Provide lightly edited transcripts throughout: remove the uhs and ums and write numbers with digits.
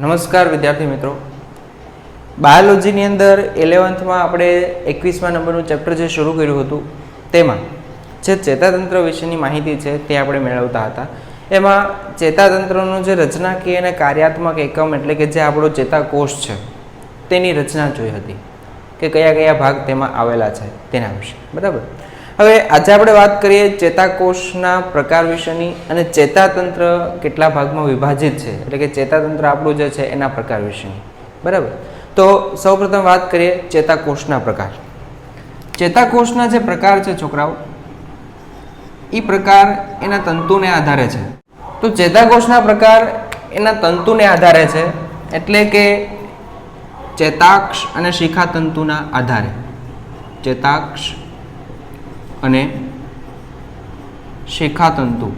નમસ્કાર વિદ્યાર્થી મિત્રો, બાયોલોજીની અંદર 11th આપણે 21મા નંબરનું ચેપ્ટર જે શરૂ કર્યું હતું તેમાં જે ચેતાતંત્ર વિશેની માહિતી છે તે આપણે મેળવતા હતા. એમાં ચેતાતંત્રનું જે રચનાકીય અને કાર્યાત્મક એકમ એટલે કે જે આપણો ચેતાકોષ છે તેની રચના જોઈ હતી કે કયા કયા ભાગ તેમાં આવેલા છે તેના વિશે. બરાબર. હવે આજે આપણે વાત કરીએ ચેતાકોષના પ્રકાર વિશેની અને ચેતાતંત્ર કેટલા ભાગમાં વિભાજિત છે એટલે કે ચેતાતંત્ર આપણું જે છે એના પ્રકાર વિશેની. બરાબર. તો સૌપ્રથમ વાત કરીએ ચેતાકોષના પ્રકાર. ચેતાકોષના જે પ્રકાર છે છોકરાઓ, એ પ્રકાર એના તંતુને આધારે છે. તો ચેતાકોષના પ્રકાર એના તંતુને આધારે છે એટલે કે ચેતાક્ષ અને શિખાતંતુના આધારે. ચેતાક્ષ અને શિખાતંતુ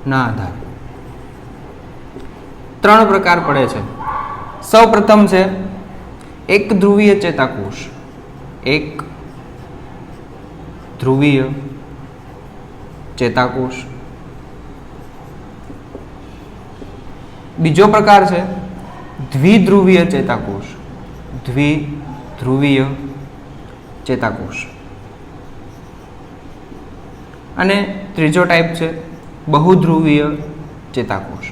ના આધારે ત્રણ પ્રકાર પડે છે. સૌ પ્રથમ છે એક ધ્રુવીય ચેતાકોષ. એક ધ્રુવીય ચેતાકોષ. બીજો પ્રકાર છે દ્વિધ્રુવીય ચેતાકોષ. દ્વિધ્રુવીય ચેતાકોષ. અને ત્રીજો ટાઈપ છે બહુધ્રુવીય ચેતાકોષ.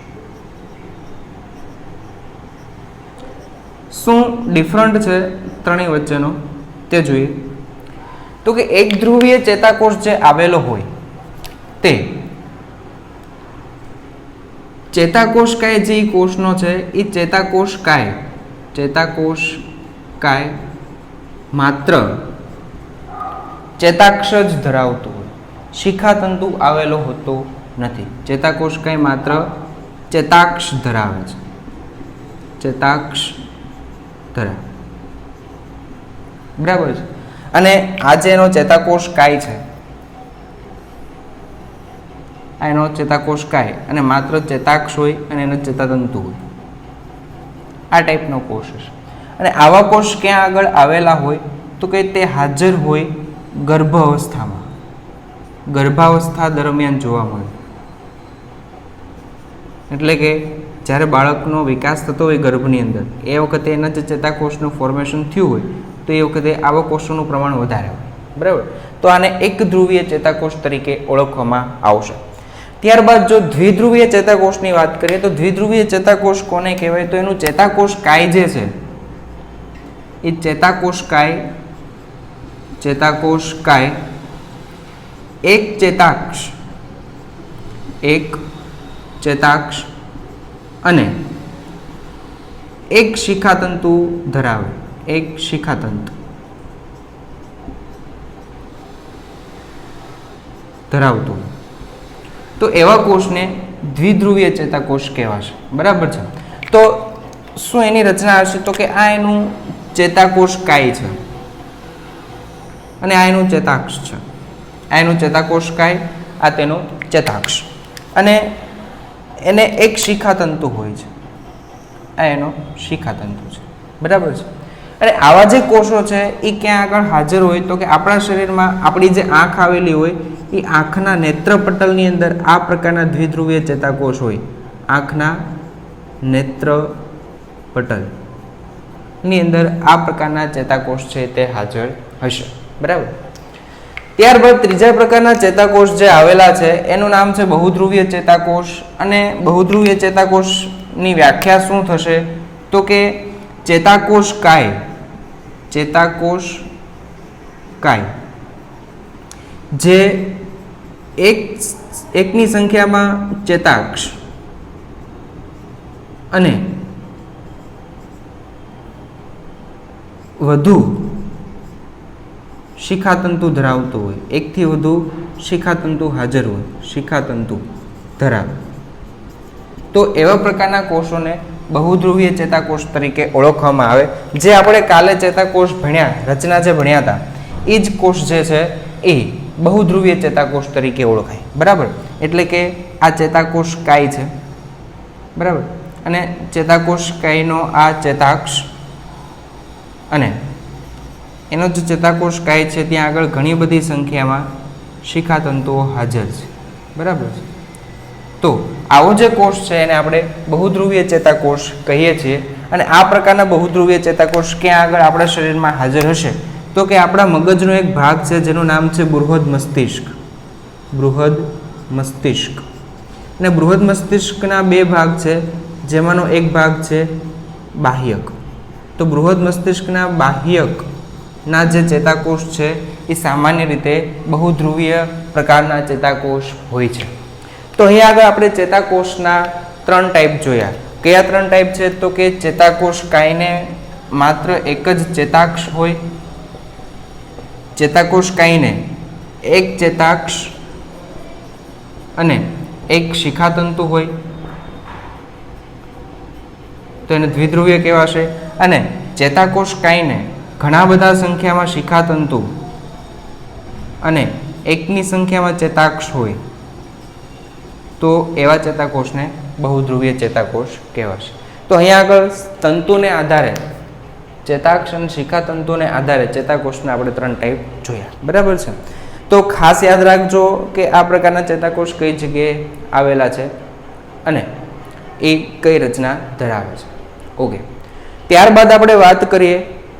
શું ડિફરન્ટ છે ત્રણેય વચ્ચેનો તે જોઈએ. તો કે એક ધ્રુવીય ચેતાકોષ જે આવેલો હોય તે ચેતાકોષ કાય જે કોષનો છે એ ચેતાકોષ કાય માત્ર ચેતાક્ષ જ ધરાવતું હોય, શિખાતંતુ આવેલો હોતો નથી. ચેતાકોષ કાય માત્ર ચેતાક્ષ ધરાવે છે. ચેતાક્ષ ધરાવે. બરાબર છે. અને આ જે એનો ચેતાકોષ કાય છે, આ એનો ચેતાકોષ કાય અને માત્ર ચેતાક્ષ હોય અને એનો ચેતાતંતુ હોય, આ ટાઈપનો કોષ છે. અને આવા કોષ ક્યાં આગળ આવેલા હોય તો કે તે હાજર હોય ગર્ભ અવસ્થામાં, ગર્ભાવસ્થા દરમિયાન જોવા મળે. એટલે કે જ્યારે બાળકનો વિકાસ થતો હોય ગર્ભની અંદર એ વખતે એના જે ચેતાકોષનું ફોર્મેશન થયું હોય તો એ વખતે આવા કોષોનું પ્રમાણ વધારે હોય. બરાબર. તો આને એક ધ્રુવીય ચેતાકોષ તરીકે ઓળખવામાં આવશે. ત્યારબાદ જો દ્વિધ્રુવીય ચેતાકોષની વાત કરીએ તો દ્વિધ્રુવીય ચેતાકોષ કોને કહેવાય તો એનું ચેતાકોષ કાય જે છે એ ચેતાકોષ કાય એક ચેતાક્ષ અને એક શિખાતંતુ ધરાવે. એક શિખાતંતુ ધરાવતું. તો એવા કોષને દ્વિધ્રુવીય ચેતાકોષ કહેવાશે. બરાબર છે. તો શું એની રચના હશે તો કે આ એનું ચેતાકોષ કાય છે અને આ એનું ચેતાક્ષ છે. આ એનું ચેતાકોષ કાય, આ તેનું ચેતાક્ષ. અને એને એક શિખાતંતુ હોય છે. આ એનો શિખાતંતુ છે. બરાબર છે. અને આવા જે કોષો છે એ ક્યાં આગળ હાજર હોય તો કે આપણા શરીરમાં આપણી જે આંખ આવેલી હોય એ આંખના નેત્રપટલની અંદર આ પ્રકારના દ્વિધ્રુવીય ચેતાકોષ હોય. આંખના નેત્રપટલની અંદર આ પ્રકારના ચેતાકોષ છે તે હાજર હશે. બરાબર. ત્યારબાદ ત્રીજા પ્રકારના ચેતાકોષ જે આવેલા છે એનું નામ છે બહુધ્રુવીય ચેતાકોષ. અને બહુધ્રુવીય ચેતાકોષની વ્યાખ્યા શું થશે તો કે ચેતાકોષ કાય જે એકની સંખ્યામાં ચેતાક્ષ અને વધુ શિખાતંતુ ધરાવતું હોય, એકથી વધુ શિખાતંતુ હાજર હોય, શિખાતંતુ ધરાવે. તો એવા પ્રકારના કોષોને બહુધ્રુવીય ચેતાકોષ તરીકે ઓળખવામાં આવે. જે આપણે કાલે ચેતાકોષ ભણ્યા, રચના જે ભણ્યા હતા એ જ કોષ જે છે એ બહુધ્રુવીય ચેતાકોષ તરીકે ઓળખાય. બરાબર. એટલે કે આ ચેતાકોષ કાય છે. બરાબર. અને ચેતાકોષ કાયનો આ ચેતાક્ષ અને એનો જે ચેતાકોષ કાય છે ત્યાં આગળ ઘણી બધી સંખ્યામાં શિખાતંતુઓ હાજર છે. બરાબર છે. તો આવો જે કોષ છે એને આપણે બહુધ્રુવીય ચેતાકોષ કહીએ છીએ અને આ પ્રકારના બહુધ્રુવીય ચેતાકોષ ક્યાં આગળ આપણા શરીરમાં હાજર હશે તો કે આપણા મગજનો એક ભાગ છે જેનું નામ છે બૃહદ મસ્તિષ્ક. બૃહદ મસ્તિષ્ક. અને બૃહદ મસ્તિષ્કના બે ભાગ છે જેમાંનો એક ભાગ છે બાહ્યક. તો બૃહદ મસ્તિષ્કના બાહ્યકના જે ચેતાકોષ છે એ સામાન્ય રીતે બહુધ્રુવીય પ્રકારના ચેતાકોષ હોય છે. તો અહીં આગળ આપણે ચેતાકોષના 3 ટાઈપ જોયા. કયા 3 ટાઈપ છે તો કે ચેતાકોષ કાયને માત્ર એક જ ચેતાક્ષ હોય, ચેતાકોષ કાયને એક ચેતાક્ષ અને એક શિખાતંતુ હોય તો એને દ્વિધ્રુવીય કહેવાશે. અને ચેતાકોષ કાયને ઘણા બધા સંખ્યામાં શિખાતંતુ અને એકની સંખ્યામાં ચેતાક્ષ હોય તો એવા ચેતાકોષને બહુધ્રુવીય ચેતાકોષ કહેવાશે. તો અહીંયા આગળ તંતુને આધારે ચેતાક્ષ અને શિખાતંતુને આધારે ચેતાકોષને આપણે 3 ટાઈપ જોયા. બરાબર છે. તો ખાસ યાદ રાખજો કે આ પ્રકારના ચેતાકોષ કઈ જગ્યાએ આવેલા છે અને એ કઈ રચના ધરાવે છે. ઓકે, ત્યારબાદ આપણે વાત કરીએ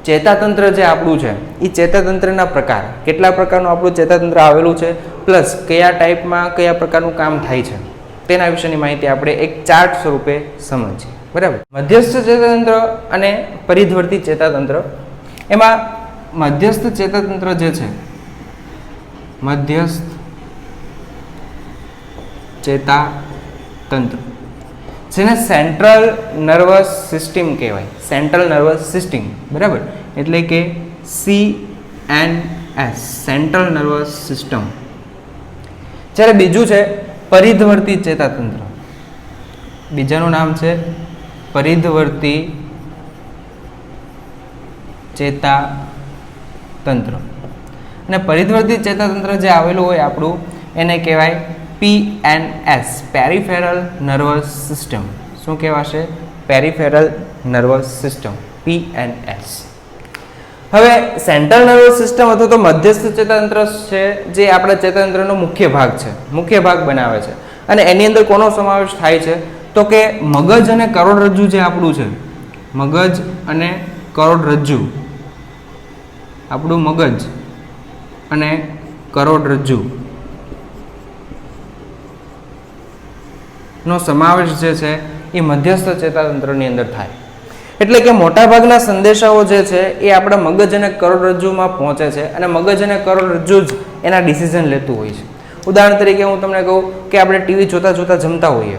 ચેતાતંત્ર જે આપણું છે એ ચેતાતંત્રના પ્રકાર, કેટલા પ્રકારનું આપણું ચેતાતંત્ર આવેલું છે પ્લસ કયા ટાઈપમાં કયા પ્રકારનું કામ થાય છે તેના વિશેની માહિતી આપણે એક ચાર્ટ સ્વરૂપે સમજીએ. બરાબર. મધ્યસ્થ ચેતાતંત્ર અને પરિધ્વર્તી ચેતાતંત્ર. એમાં મધ્યસ્થ ચેતાતંત્ર જે છે, મધ્યસ્થ ચેતાતંત્ર જેને સેન્ટ્રલ નર્વસ સિસ્ટમ કહેવાય. Central nervous system. બરાબર. એટલે કે CNS, સેન્ટ્રલ નર્વસ સિસ્ટમ. જ્યારે બીજું છે પરિધ્વર્તી ચેતાતંત્ર. બીજાનું નામ છે પરિધ્વર્તી ચેતાતંત્ર. અને પરિધ્વર્તી ચેતાતંત્ર જે આવેલું હોય આપણું એને કહેવાય PNS, પેરિફેરલ નર્વસ સિસ્ટમ. શું કહેવાશે? Peripheral nervous system, PNS. હવે સેન્ટ્રલ નર્વસ સિસ્ટમ અથવા તો મધ્યસ્થ ચેતાતંત્ર છે જે આપણા ચેતાતંત્રનો મુખ્ય ભાગ છે, મુખ્ય ભાગ બનાવે છે. અને એની અંદર કોનો સમાવેશ થાય છે તો કે મગજ અને કરોડરજ્જુ જે આપણું છે, મગજ અને કરોડરજ્જુ, આપણું મગજ અને કરોડરજ્જુ નો સમાવેશ જે છે એ મધ્યસ્થ ચેતાતંત્રની અંદર થાય. એટલે કે મોટાભાગના સંદેશાઓ જે છે એ આપણા મગજ અને કરોડરજ્જુમાં પહોંચે છે અને મગજ અને કરોડરજ્જુ જ એના ડિસિઝન લેતું હોય છે. ઉદાહરણ તરીકે હું તમને કહું કે આપણે ટીવી જોતા જોતા જમતા હોઈએ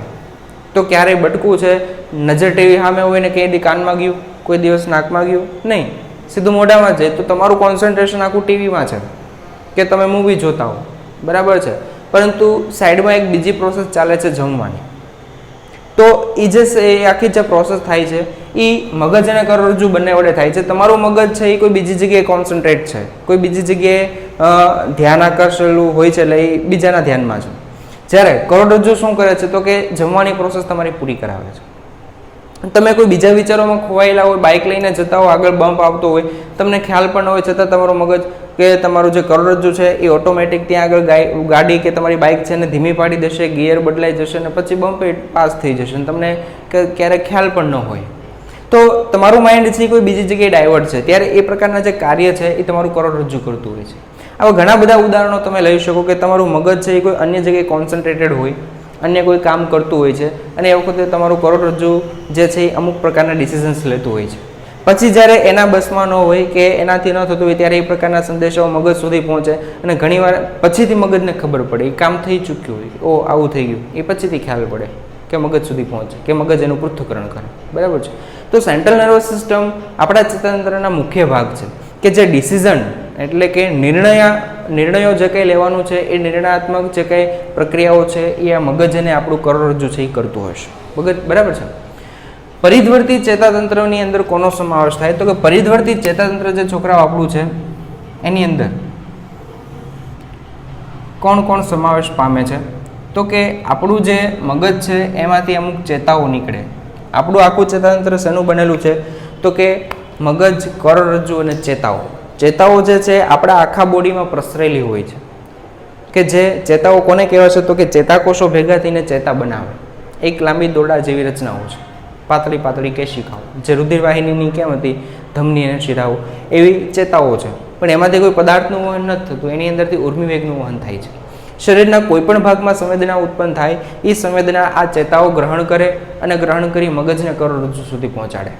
તો ક્યારેય બટકું છે, નજર ટીવી સામે હોય ને કઈ દી કાનમાં ગયું, કોઈ દિવસ નાકમાં ગયું નહીં, સીધું મોઢામાં જાય તો તમારું કોન્સન્ટ્રેશન આખું ટીવીમાં છે કે તમે મૂવી જોતા હો. બરાબર છે. પરંતુ સાઈડમાં એક બીજી પ્રોસેસ ચાલે છે જમવાની. તો એ જે આખી જે પ્રોસેસ થાય છે એ મગજ અને કરોડરજ્જુ બંને વડે થાય છે. તમારું મગજ છે એ કોઈ બીજી જગ્યાએ કોન્સન્ટ્રેટ છે, કોઈ બીજી જગ્યાએ ધ્યાન આકર્ષેલું હોય છે એટલે એ બીજાના ધ્યાનમાં છે. જ્યારે કરોડરજ્જુ શું કરે છે તો કે જમવાની પ્રોસેસ તમારી પૂરી કરાવે છે. તમે કોઈ બીજા વિચારોમાં ખોવાયેલા હોય, બાઇક લઈને જતા હો, આગળ બમ્પ આવતો હોય, તમને ખ્યાલ પણ ન હોય છતાં તમારું મગજ કે તમારું જે કરોડરજ્જુ છે એ ઓટોમેટિક ત્યાં આગળ ગાડી કે તમારી બાઇક છે ને ધીમી પાડી દેશે, ગિયર બદલાઈ જશે અને પછી બમ્પ પાસ થઈ જશે અને તમને ક્યારેક ખ્યાલ પણ ન હોય. તો તમારું માઇન્ડ છે કોઈ બીજી જગ્યાએ ડાયવર્ટ છે ત્યારે એ પ્રકારના જે કાર્ય છે એ તમારું કરોડરજ્જુ કરતું હોય છે. આવા ઘણા બધા ઉદાહરણો તમે લઈ શકો કે તમારું મગજ છે એ કોઈ અન્ય જગ્યાએ કોન્સન્ટ્રેટેડ હોય, અન્ય કોઈ કામ કરતું હોય છે અને એ વખતે તમારું કરોડરજ્જુ જે છે એ અમુક પ્રકારના ડિસિઝન્સ લેતું હોય છે. પછી જ્યારે એના બસમાં ન હોય કે એનાથી ન થતું હોય ત્યારે એ પ્રકારના સંદેશાઓ મગજ સુધી પહોંચે અને ઘણીવાર પછીથી મગજને ખબર પડે, એ કામ થઈ ચૂક્યું હોય, ઓ આવું થઈ ગયું, એ પછીથી ખ્યાલ પડે કે મગજ સુધી પહોંચે કે મગજ એનું પૃથ્થકરણ કરે. બરાબર છે. તો સેન્ટ્રલ નર્વસ સિસ્ટમ આપણા ચેતાતંત્રના મુખ્ય ભાગ છે કે જે ડિસિઝન એટલે કે નિર્ણયો જે કંઈ લેવાનું છે એ નિર્ણયાત્મક જે કંઈ પ્રક્રિયાઓ છે એ આ મગજ અને આપણું કરોડરજ્જુ છે એ કરતું હશે. મગજ. બરાબર છે. પરિધ્વર્તી ચેતાતંત્રની અંદર કોનો સમાવેશ થાય તો કે પરિધ્વર્તી ચેતાતંત્ર જે છોકરાઓ આપણું છે એની અંદર કોણ કોણ સમાવેશ પામે છે તો કે આપણું જે મગજ છે એમાંથી અમુક ચેતાઓ નીકળે. આપણું આખું ચેતાતંત્ર શેનું બનેલું છે તો કે મગજ, કરોડરજ્જુ અને ચેતાઓ. ચેતાઓ જે છે આપણા આખા બોડીમાં પ્રસરેલી હોય છે કે જે ચેતાઓ કોને કહેવાય છે તો કે ચેતાકોષો ભેગા થઈને ચેતા બનાવે. એક લાંબી દોરડા જેવી રચનાઓ છે, પાતળી પાતળી કેશિકાઓ, જે રુધિરવાહિનીની કેમ હતી, ધમની અને શિરાઓ, એવી ચેતાઓ છે. પણ એમાંથી કોઈ પદાર્થનું વહન નથી થતું, એની અંદરથી ઉર્મિવેગનું વહન થાય છે. શરીરના કોઈ પણ ભાગમાં સંવેદના ઉત્પન્ન થાય, એ સંવેદના આ ચેતાઓ ગ્રહણ કરે અને ગ્રહણ કરી મગજને કરોડરજ્જુ સુધી પહોંચાડે.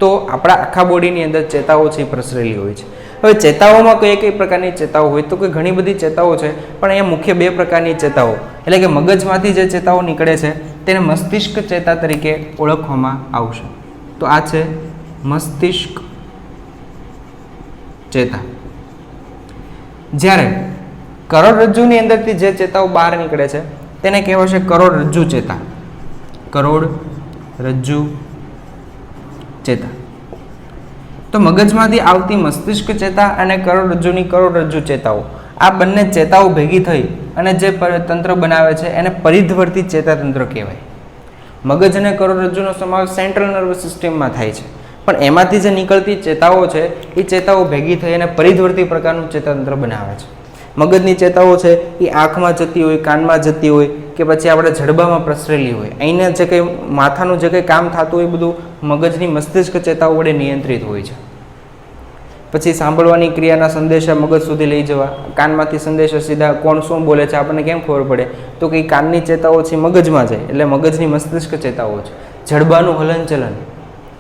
તો આપણા આખા બોડીની અંદર ચેતાઓ છે એ પ્રસરેલી હોય છે. હવે ચેતાઓમાં કઈ કઈ પ્રકારની ચેતાઓ હોય તો કે ઘણી બધી ચેતાઓ છે, પણ અહીંયા મુખ્ય બે પ્રકારની ચેતાઓ, એટલે કે મગજમાંથી જે ચેતાઓ નીકળે છે તેને મસ્તિષ્ક ચેતા તરીકે ઓળખવામાં આવશે. તો આ છે મસ્તિષ્ક ચેતા. જ્યારે કરોડરજ્જુની અંદરથી જે ચેતાઓ બહાર નીકળે છે તેને કહેવાશે કરોડરજ્જુ ચેતા. કરોડરજ્જુ ચેતા. તો મગજમાંથી આવતી મસ્તિષ્ક ચેતા અને કરોડરજ્જુની કરોડરજ્જુ ચેતાઓ, આ બંને ચેતાઓ ભેગી થઈ અને જે તંત્ર બનાવે છે એને પરિધવર્તી ચેતાતંત્ર કહેવાય. મગજ અને કરોડરજ્જુનો સમાવેશ સેન્ટ્રલ નર્વસ સિસ્ટમમાં થાય છે, પણ એમાંથી જે નીકળતી ચેતાઓ છે એ ચેતાઓ ભેગી થઈ અને પરિધવર્તી પ્રકારનું ચેતાતંત્ર બનાવે છે. મગજની ચેતાઓ છે એ આંખમાં જતી હોય, કાનમાં જતી હોય કે પછી આપણે જડબામાં પ્રસરેલી હોય. અહીંના જે કંઈ માથાનું જે કંઈ કામ થતું હોય એ બધું મગજની મસ્તિષ્ક ચેતાઓ વડે નિયંત્રિત હોય છે. પછી સાંભળવાની ક્રિયાના સંદેશા મગજ સુધી લઈ જવા, કાનમાંથી સંદેશા સીધા કોણ શું બોલે છે આપણને કેમ ખબર પડે, તો કે કાનની ચેતાઓ છે મગજમાં જાય, એટલે મગજની મસ્તિષ્ક ચેતાઓ છે. જડબાનું હલનચલન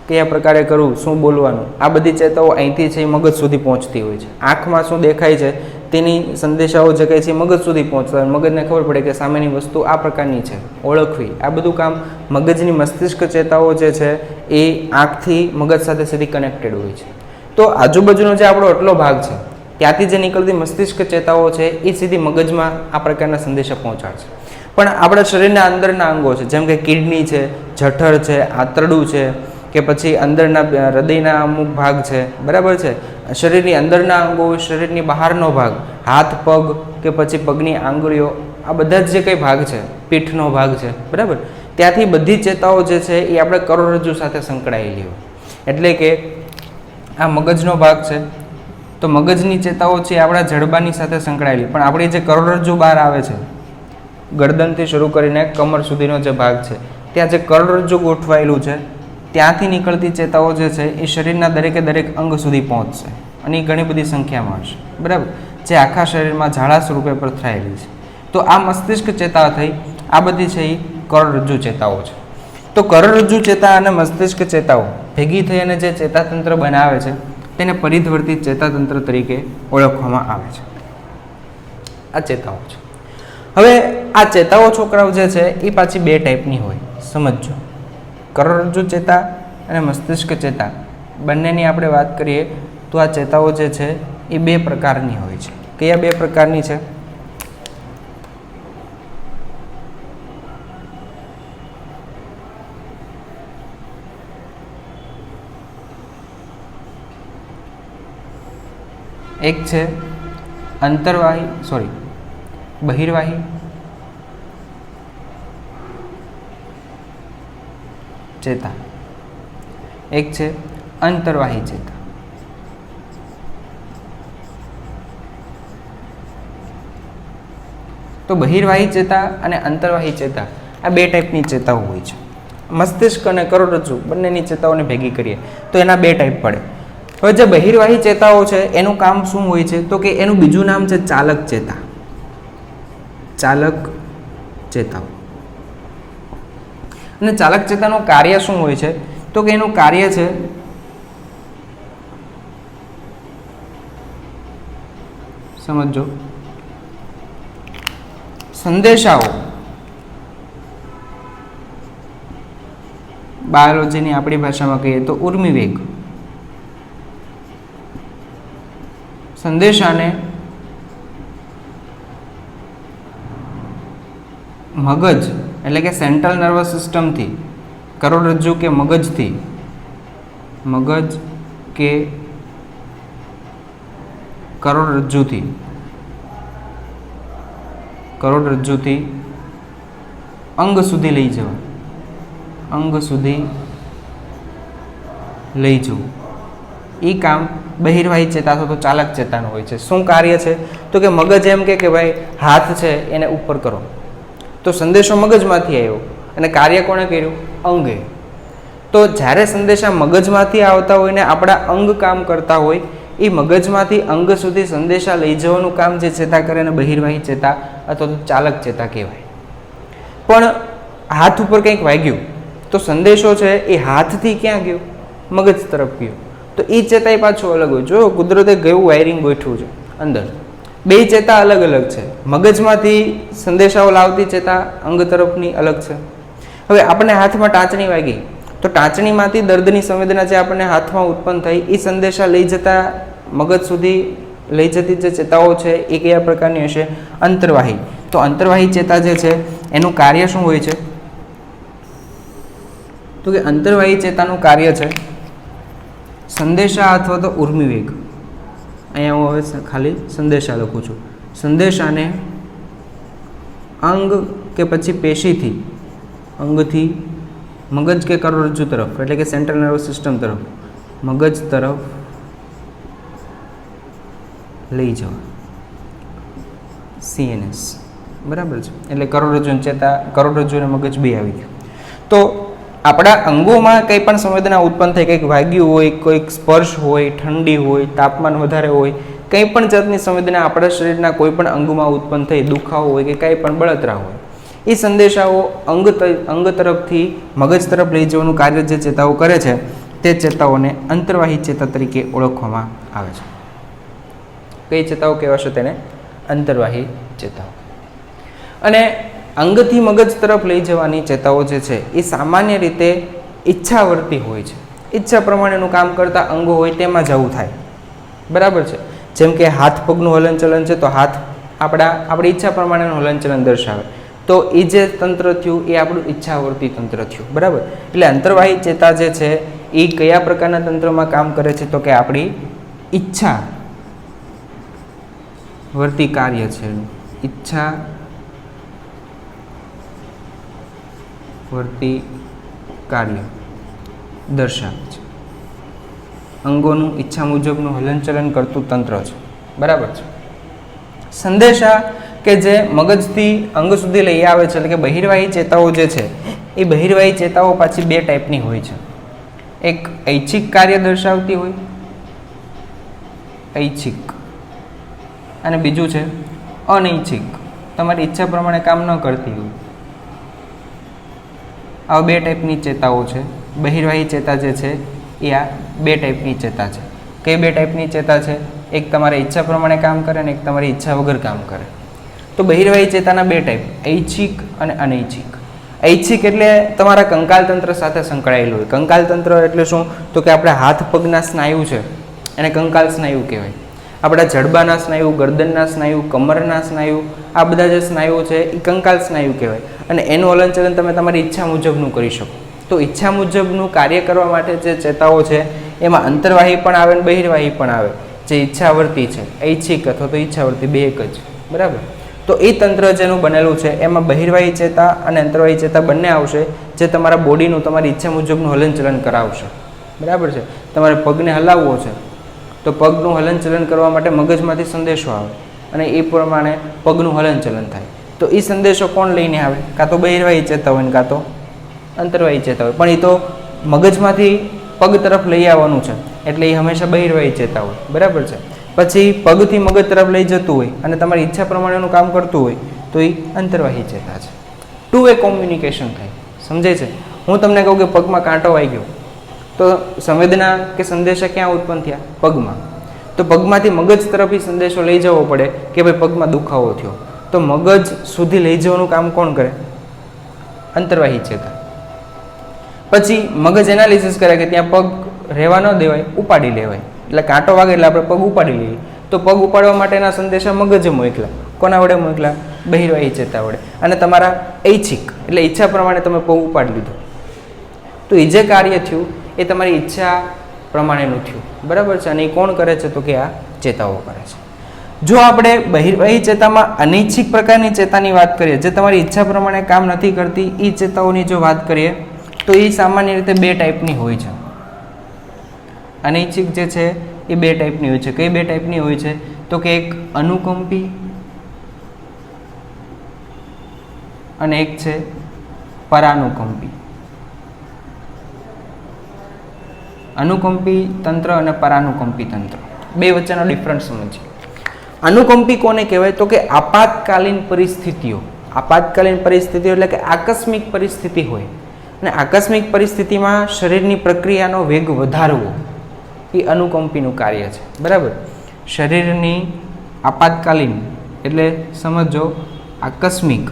કયા પ્રકારે કરવું, શું બોલવાનું, આ બધી ચેતાઓ અહીંથી છે એ મગજ સુધી પહોંચતી હોય છે. આંખમાં શું દેખાય છે તેની સંદેશાઓ જે કહે છે મગજ સુધી પહોંચતા હોય, મગજને ખબર પડે કે સામેની વસ્તુ આ પ્રકારની છે, ઓળખવી. આ બધું કામ મગજની મસ્તિષ્ક ચેતાઓ જે છે એ આંખથી મગજ સાથે સીધી કનેક્ટેડ હોય છે. તો આજુબાજુનો જે આપણો આટલો ભાગ છે ત્યાંથી જે નીકળતી મસ્તિષ્ક ચેતાઓ છે એ સીધી મગજમાં આ પ્રકારના સંદેશા પહોંચાડશે. પણ આપણા શરીરના અંદરના અંગો છે, જેમ કે કિડની છે, જઠર છે, આંતરડું છે, કે પછી અંદરના હૃદયના અમુક ભાગ છે, બરાબર છે, શરીરની અંદરના અંગો, શરીરની બહારનો ભાગ, હાથ પગ કે પછી પગની આંગળીઓ, આ બધા જ જે કંઈ ભાગ છે, પીઠનો ભાગ છે, બરાબર, ત્યાંથી બધી ચેતાઓ જે છે એ આપણે કરોડરજ્જુ સાથે સંકળાયેલી હોય. એટલે કે આ મગજનો ભાગ છે તો મગજની ચેતાઓ છે આપણા જડબાની સાથે સંકળાયેલી, પણ આપણી જે કરોડરજ્જુ બહાર આવે છે, ગરદનથી શરૂ કરીને કમર સુધીનો જે ભાગ છે ત્યાં જે કરોડરજ્જુ ગોઠવાયેલું છે ત્યાંથી નીકળતી ચેતાઓ જે છે એ શરીરના દરેકે દરેક અંગ સુધી પહોંચશે અને એ ઘણી બધી સંખ્યામાં હશે, બરાબર, જે આખા શરીરમાં ઝાડા સ્વરૂપે પથરાયેલી છે. તો આ મસ્તિષ્ક ચેતા થઈ, આ બધી છે એ કરોડરજ્જુ ચેતાઓ છે. તો કરોડરજ્જુ ચેતા અને મસ્તિષ્ક ચેતાઓ ભેગી થઈ અને જે ચેતાતંત્ર બનાવે છે તેને પરિધવર્તી ચેતાતંત્ર તરીકે ઓળખવામાં આવે છે. આ ચેતાઓ છે. હવે આ ચેતાઓ છોકરાઓ જે છે એ પાછી બે ટાઈપની હોય, સમજજો. કરોડરજ્જુ ચેતા અને મસ્તિષ્ક ચેતા બંનેની આપણે વાત કરીએ તો આ ચેતાઓ જે છે એ બે પ્રકારની હોય છે. કયા બે પ્રકારની છે? એક છે બહિર્વાહી ચેતા, એક છે અંતર્વાહી ચેતા. તો બહિર્વાહી ચેતા અને અંતર્વાહી ચેતા આ બે ટાઈપની ચેતાઓ હોય છે. મસ્તિષ્ક અને કરોડરજ્જુ બંનેની ચેતાઓને ભેગી કરીએ તો એના બે ટાઈપ પડે. હવે જે બહિર્વાહી ચેતાઓ છે એનું કામ શું હોય છે તો કે એનું બીજું નામ છે ચાલક ચેતા. ચાલક ચેતાઓ. અને ચાલક ચેતાનું કાર્ય શું હોય છે તો કે એનું કાર્ય છે સમજો, સંદેશાઓ, બાયોલોજીની આપણી ભાષામાં કહીએ તો ઉર્મિવેગ, સંદેશાને મગજ એટલે કે સેન્ટ્રલ નર્વસ સિસ્ટમથી, કરોડરજ્જુ કે મગજથી, મગજ કે કરોડરજ્જુથી અંગ સુધી લઈ જવા, અંગ સુધી લઈ જવું, એ કામ બહિર્વાહી ચેતા અથવા તો ચાલક ચેતાનું હોય છે. શું કાર્ય છે તો કે મગજ એમ કે ભાઈ હાથ છે એને ઉપર કરો, તો સંદેશો મગજમાંથી આવ્યો, અને કાર્ય કોણે કર્યું? અંગે. તો જ્યારે સંદેશા મગજમાંથી આવતા હોય ને આપણા અંગ કામ કરતા હોય, એ મગજમાંથી અંગ સુધી સંદેશા લઈ જવાનું કામ જે ચેતા કરે ને બહિર્વાહી ચેતા અથવા તો ચાલક ચેતા કહેવાય. પણ હાથ ઉપર કંઈક વાગ્યું તો સંદેશો છે એ હાથથી ક્યાં ગયો? મગજ તરફ ગયો. તો એ ચેતા પાછું અલગ હોય. જો કુદરતે ગયું વાયરિંગ ગોઠવું છે અંદર, બે ચેતા અલગ અલગ છે. મગજમાંથી સંદેશાઓ લાવતી ચેતા અંગ તરફની અલગ છે. હવે આપણને હાથમાં ટાંચણી વાગી તો ટાંચણીમાંથી દર્દની સંવેદના જે આપણને હાથમાં ઉત્પન્ન થઈ એ સંદેશા લઈ જતા મગજ સુધી લઈ જતી જે ચેતાઓ છે એ કયા પ્રકારની હશે? અંતર્વાહી. તો અંતર્વાહી ચેતા જે છે એનું કાર્ય શું હોય છે? તો કે અંતર્વાહી ચેતાનું કાર્ય છે સંદેશા અથવા તો ઉર્મિવેગ. અહીંયા હું હવે ખાલી સંદેશા લખું છું. સંદેશાને અંગ કે પછી પેશીથી, અંગથી મગજ કે કરોડરજ્જુ તરફ, એટલે કે સેન્ટ્રલ નર્વસ સિસ્ટમ તરફ, મગજ તરફ લઈ જવા. CNS બરાબર છે. એટલે કરોડરજ્જુ ચેતા, કરોડરજ્જુ અને મગજ બે આવી ગયું. તો આપણા અંગોમાં કંઈ પણ સંવેદના ઉત્પન્ન થઈ, કંઈક વાગ્યું હોય, કોઈક સ્પર્શ હોય, ઠંડી હોય, તાપમાન વધારે હોય, કંઈ પણ જાતની સંવેદના આપણા શરીરના કોઈ પણ અંગમાં ઉત્પન્ન થઈ, દુખાવો હોય કે કંઈ પણ બળતરા હોય, એ સંદેશાઓ અંગ તરફથી મગજ તરફ લઈ જવાનું કાર્ય જે ચેતાઓ કરે છે તે ચેતાઓને અંતર્વાહી ચેતા તરીકે ઓળખવામાં આવે છે. કઈ ચેતાઓ કહેવાશે તેને? અંતર્વાહી ચેતાઓ. અને અંગથી મગજ તરફ લઈ જવાની ચેતાઓ જે છે એ સામાન્ય રીતે ઈચ્છાવર્તી હોય છે. ઈચ્છા પ્રમાણેનું કામ કરતા અંગો હોય તેમાં જવું થાય. બરાબર છે. જેમ કે હાથ પગનું હલનચલન છે તો હાથ આપણી ઈચ્છા પ્રમાણેનું હલનચલન દર્શાવે. તો એ જે તંત્ર થયું એ આપણું ઈચ્છાવર્તી તંત્ર થયું. બરાબર. એટલે અંતર્વાહી ચેતા જે છે એ કયા પ્રકારના તંત્રમાં કામ કરે છે? તો કે આપણી ઈચ્છા વર્તી કાર્ય છે. ઈચ્છા વર્તી કાર્ય દર્શાવે છે. અંગોનું ઈચ્છા મુજબનું હલનચલન કરતું તંત્ર છે. બરાબર છે. સંદેશા કે જે મગજથી અંગ સુધી લઈ આવે છે, એટલે કે બહિર્વાહી ચેતાઓ જે છે એ બહિર્વાહી ચેતાઓ પાછી બે ટાઈપની હોય છે. એક ઐચ્છિક કાર્ય દર્શાવતી હોય, ઐચ્છિક, અને બીજું છે અનૈચ્છિક, તમારી ઈચ્છા પ્રમાણે કામ ન કરતી હોય. આવા બે ટાઈપની ચેતાઓ છે. બહિર્વાહી ચેતા જે છે એ આ બે ટાઈપની ચેતા છે. કઈ બે ટાઈપની ચેતા છે? એક તમારી ઈચ્છા પ્રમાણે કામ કરે અને એક તમારી ઈચ્છા વગર કામ કરે. તો બહિર્વાહી ચેતાના બે ટાઈપ, ઐચ્છિક અને અનૈચ્છિક. ઐચ્છિક એટલે તમારા કંકાલ તંત્ર સાથે સંકળાયેલું હોય. કંકાલ તંત્ર એટલે શું? તો કે આપણા હાથ પગના સ્નાયુ છે એને કંકાલ સ્નાયુ કહેવાય. આપણા જડબાના સ્નાયુ, ગરદનના સ્નાયુ, કમરના સ્નાયુ, આ બધા જે સ્નાયુઓ છે એ કંકાલ સ્નાયુ કહેવાય. અને એનું હલનચલન તમે તમારી ઈચ્છા મુજબનું કરી શકો. તો ઈચ્છા મુજબનું કાર્ય કરવા માટે જે ચેતાઓ છે એમાં અંતર્વાહી પણ આવે અને બહિર્વાહી પણ આવે. જે ઈચ્છાવર્તી છે, ઐચ્છિક અથવા તો ઈચ્છાવર્તી બે એક જ. બરાબર. તો એ તંત્ર જેનું બનેલું છે એમાં બહિર્વાહી ચેતા અને અંતર્વાહી ચેતા બંને આવશે, જે તમારા બોડીનું તમારી ઈચ્છા મુજબનું હલનચલન કરાવશે. બરાબર છે. તમારે પગને હલાવવો છે તો પગનું હલનચલન કરવા માટે મગજમાંથી સંદેશો આવે અને એ પ્રમાણે પગનું હલનચલન થાય. તો એ સંદેશો કોણ લઈને આવે? કાં તો બહિર્વાહી ચેતા હોય ને કાં તો અંતર્વાહી ચેતા હોય. પણ એ તો મગજમાંથી પગ તરફ લઈ આવવાનું છે એટલે એ હંમેશા બહિર્વાહી ચેતા હોય. બરાબર છે. પછી પગથી મગજ તરફ લઈ જતું હોય અને તમારી ઈચ્છા પ્રમાણેનું કામ કરતું હોય તો એ અંતર્વાહી ચેતા છે. ટુ વે કોમ્યુનિકેશન થાય. સમજાય છે? હું તમને કહું કે પગમાં કાંટો વાગ્યો તો સંવેદના કે સંદેશા ક્યાં ઉત્પન્ન થયા? પગમાં. તો પગમાંથી મગજ તરફ સંદેશો લઈ જવો પડે કે ભાઈ પગમાં દુખાવો થયો. તો મગજ સુધી લઈ જવાનું કામ કોણ કરે? અંતર્વાહી ચેતા. પછી મગજ એનાલિસિસ કરે કે ત્યાં પગ રહેવા ન દેવાય, ઉપાડી લેવાય. એટલે કાંટો વાગે એટલે આપણે પગ ઉપાડી લઈએ. તો પગ ઉપાડવા માટેના સંદેશા મગજે મોકલા. કોના વડે મોકલા? બહિર્વાહી ચેતા વડે. અને તમારા ઐચ્છિક એટલે ઈચ્છા પ્રમાણે તમે પગ ઉપાડી લીધો. તો એ જે કાર્ય થયું એ તમારી ઈચ્છા પ્રમાણેનું થયું. બરાબર છે. અને એ કોણ કરે છે? તો કે આ ચેતાઓ કરે છે. જો આપણે બહિર્વાહી ચેતામાં અનૈચ્છિક પ્રકારની ચેતાની વાત કરીએ, જે તમારી ઈચ્છા પ્રમાણે કામ નથી કરતી, એ ચેતાઓની જો વાત કરીએ તો એ સામાન્ય રીતે બે ટાઈપની હોય છે. અનૈચ્છિક જે છે એ બે ટાઈપની હોય છે. કઈ બે ટાઈપની હોય છે? તો કે એક અનુકંપી અને એક છે પરાનુકંપી. અનુકંપી તંત્ર અને પરાનુકંપી તંત્ર બે વચ્ચેનો ડિફરન્સ સમજીએ. અનુકંપી કોને કહેવાય? તો કે આપાતકાલીન પરિસ્થિતિઓ. આપાતકાલીન પરિસ્થિતિઓ એટલે કે આકસ્મિક પરિસ્થિતિ હોય અને આકસ્મિક પરિસ્થિતિમાં શરીરની પ્રક્રિયાનો વેગ વધારવો એ અનુકંપીનું કાર્ય છે. બરાબર. શરીરની આપાતકાલીન એટલે સમજો આકસ્મિક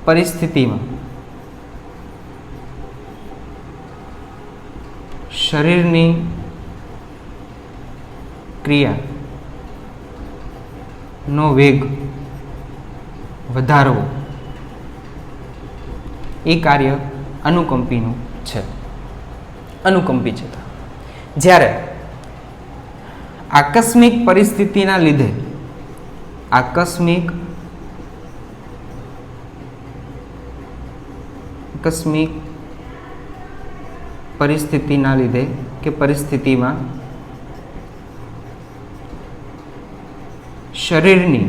પરિસ્થિતિમાં શરીરની ક્રિયાનો વેગ વધારવો એ કાર્ય અનુકંપીનું છે. અનુકંપી ચેતા. જ્યારે આકસ્મિક પરિસ્થિતિના લીધે આકસ્મિક પરિસ્થિતિના લીધે કે પરિસ્થિતિમાં શરીરની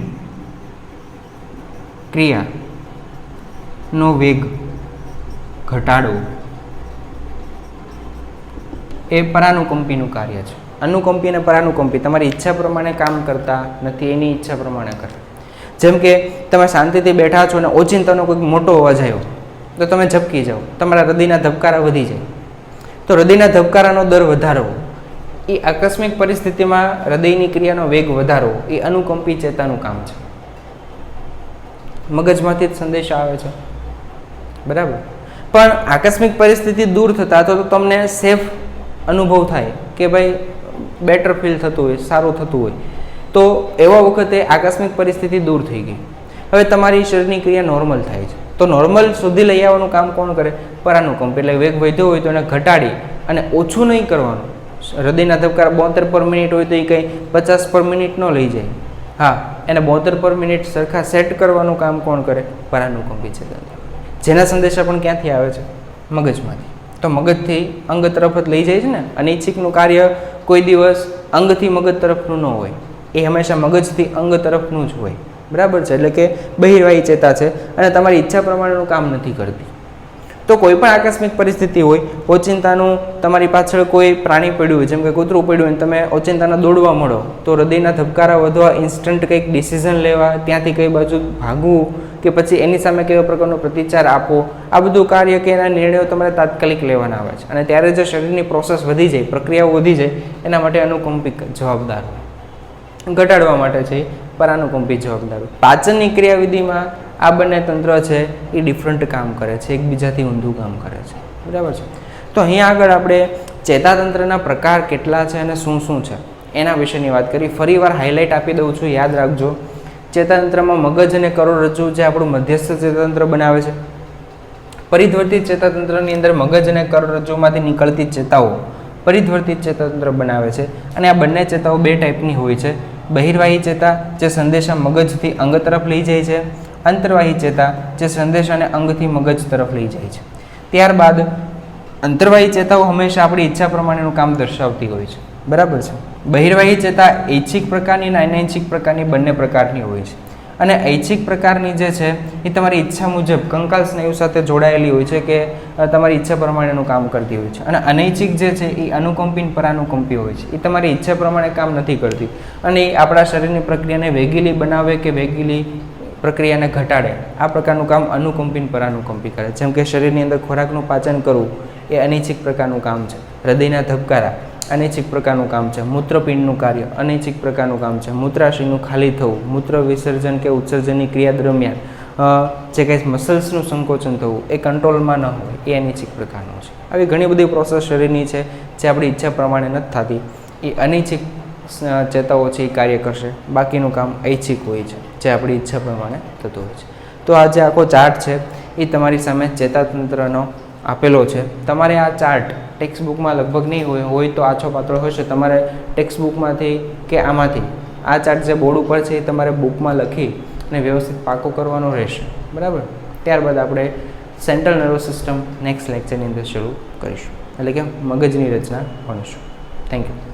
ક્રિયાનો વેગ ઘટાડવો એ પરાનુકંપીનું કાર્ય છે. અનુકંપી અને પરાનુકંપી તમારી ઈચ્છા પ્રમાણે કામ કરતા નથી, એની ઈચ્છા પ્રમાણે કરે. જેમ કે તમે શાંતિથી બેઠા છો અને ઓચિંતાનો કોઈક મોટો અવાજ આવ્યો તો તમે ઝબકી જાઓ, તમારા હૃદયના ધબકારા વધી જાય. તો હૃદયના ધબકારાનો દર વધારવો એ આકસ્મિક પરિસ્થિતિમાં હૃદયની ક્રિયાનો વેગ વધારવો એ અનુકંપી ચેતાનું કામ છે. મગજમાંથી જ સંદેશા આવે છે. બરાબર. પણ આકસ્મિક પરિસ્થિતિ દૂર થતાં તો તમને સેફ અનુભવ થાય કે ભાઈ બેટર ફીલ થતું હોય, સારું થતું હોય, તો એવા વખતે આકસ્મિક પરિસ્થિતિ દૂર થઈ ગઈ. હવે તમારી શરીરની ક્રિયા નોર્મલ થાય છે. તો નોર્મલ સુધી લઈ આવવાનું કામ કોણ કરે? પરાનુકંપી. એટલે વેગ વધ્યો હોય તો એને ઘટાડી અને ઓછું નહીં કરવાનું. હૃદયના ધબકારા 72 પર મિનિટ હોય તો એ કંઈ 50 પર મિનિટ ન લઈ જાય. હા, એને 72 પર મિનિટ સરખા સેટ કરવાનું કામ કોણ કરે? પરાનુકંપી ચેતા. જેના સંદેશા પણ ક્યાંથી આવે છે? મગજમાંથી. તો મગજથી અંગ તરફ જ લઈ જાય છે ને. અનૈચ્છિકનું કાર્ય કોઈ દિવસ અંગથી મગજ તરફનું ન હોય, એ હંમેશા મગજથી અંગ તરફનું જ હોય. બરાબર છે. એટલે કે બહિર્વાહી ચેતા છે અને તમારી ઈચ્છા પ્રમાણેનું કામ નથી કરતી. તો કોઈ પણ આકસ્મિક પરિસ્થિતિ હોય, ઓચિંતાનું તમારી પાછળ કોઈ પ્રાણી પડ્યું હોય, જેમ કે કૂતરું પડ્યું હોય, તમે ઓચિંતાના દોડવા મળો તો હૃદયના ધબકારા વધવા, ઇન્સ્ટન્ટ કંઈક ડિસિઝન લેવા, ત્યાંથી કઈ બાજુ ભાગવું કે પછી એની સામે કેવા પ્રકારનો પ્રતિચાર આપવો, આ બધું કાર્ય કે એના નિર્ણયો તમારે તાત્કાલિક લેવાના આવે છે. અને ત્યારે જે શરીરની પ્રોસેસ વધી જાય, પ્રક્રિયાઓ વધી જાય, એના માટે અનુકંપી જવાબદાર હોય. ઘટાડવા માટે છે પરાનુકંપી જવાબદાર હોય. પાચનની ક્રિયાવિધિમાં આ બંને તંત્ર છે એ ડિફરન્ટ કામ કરે છે, એકબીજાથી ઊંધું કામ કરે છે. બરાબર છે. તો અહીંયા આગળ આપણે ચેતાતંત્રના પ્રકાર કેટલા છે અને શું શું છે એના વિશેની વાત કરી. ફરીવાર હાઇલાઇટ આપી દઉં છું, યાદ રાખજો. ચેતાતંત્રમાં મગજ અને કરોડરજ્જુ જે આપણું મધ્યસ્થ ચેતાતંત્ર બનાવે છે. પરિધ્વર્તિત ચેતાતંત્રની અંદર મગજ અને કરોડરજ્જુમાંથી નીકળતી ચેતાઓ પરિધ્વર્તિત ચેતાતંત્ર બનાવે છે. અને આ બંને ચેતાઓ બે ટાઈપની હોય છે. બહિર્વાહી ચેતા જે સંદેશા મગજથી અંગ તરફ લઈ જાય છે, અંતર્વાહી ચેતા જે સંદેશાને અંગથી મગજ તરફ લઈ જાય છે. ત્યારબાદ અંતર્વાહી ચેતાઓ હંમેશા આપણી ઈચ્છા પ્રમાણેનું કામ દર્શાવતી હોય છે. બરાબર છે. બહિર્વાહી ચેતા ઐચ્છિક પ્રકારની અને અનૈચ્છિક પ્રકારની બંને પ્રકારની હોય છે. અને ઐચ્છિક પ્રકારની જે છે એ તમારી ઈચ્છા મુજબ કંકાલ સ્નાયુ સાથે જોડાયેલી હોય છે કે તમારી ઈચ્છા પ્રમાણેનું કામ કરતી હોય છે. અને અનૈચ્છિક જે છે એ અનુકંપી પરાનુકંપી હોય છે. એ તમારી ઈચ્છા પ્રમાણે કામ નથી કરતી અને એ આપણા શરીરની પ્રક્રિયાને વેગીલી બનાવે કે વેગીલી પ્રક્રિયાને ઘટાડે, આ પ્રકારનું કામ અનુકંપી પરાનુકંપી કરે. જેમ કે શરીરની અંદર ખોરાકનું પાચન કરવું એ અનૈચ્છિક પ્રકારનું કામ છે. હૃદયના ધબકારા અનૈચ્છિક પ્રકારનું કામ છે. મૂત્રપિંડનું કાર્ય અનૈચ્છિક પ્રકારનું કામ છે. મૂત્રાશયનું ખાલી થવું, મૂત્ર વિસર્જન કે ઉત્સર્જનની ક્રિયા દરમિયાન જે કંઈ મસલ્સનું સંકોચન થવું એ કંટ્રોલમાં ન હોય એ અનૈચ્છિક પ્રકારનું છે. આવી ઘણી બધી પ્રોસેસ શરીરની છે જે આપણી ઈચ્છા પ્રમાણે નથી થતી, એ અનૈચ્છિક ચેતાઓ છે એ કાર્ય કરશે. બાકીનું કામ ઐચ્છિક હોય છે જે આપણી ઈચ્છા પ્રમાણે થતું હોય છે. તો આ જે આખો ચાર્ટ છે એ તમારી સામે ચેતાતંત્રનો આપેલો છે. તમારે આ ચાર્ટ ટેક્સ્ટબુકમાં લગભગ નહીં હોય તો આછો પાતળો હશે. તમારે ટેક્સ્ટબુકમાંથી કે આમાંથી આ ચાર્ટ જે બોર્ડ ઉપર છે એ તમારે બુકમાં લખી અને વ્યવસ્થિત પાકો કરવાનો રહેશે. બરાબર. ત્યારબાદ આપણે સેન્ટ્રલ નર્વસ સિસ્ટમ નેક્સ્ટ લેક્ચરની અંદર શરૂ કરીશું, એટલે કે મગજની રચના ભણીશું. Thank you.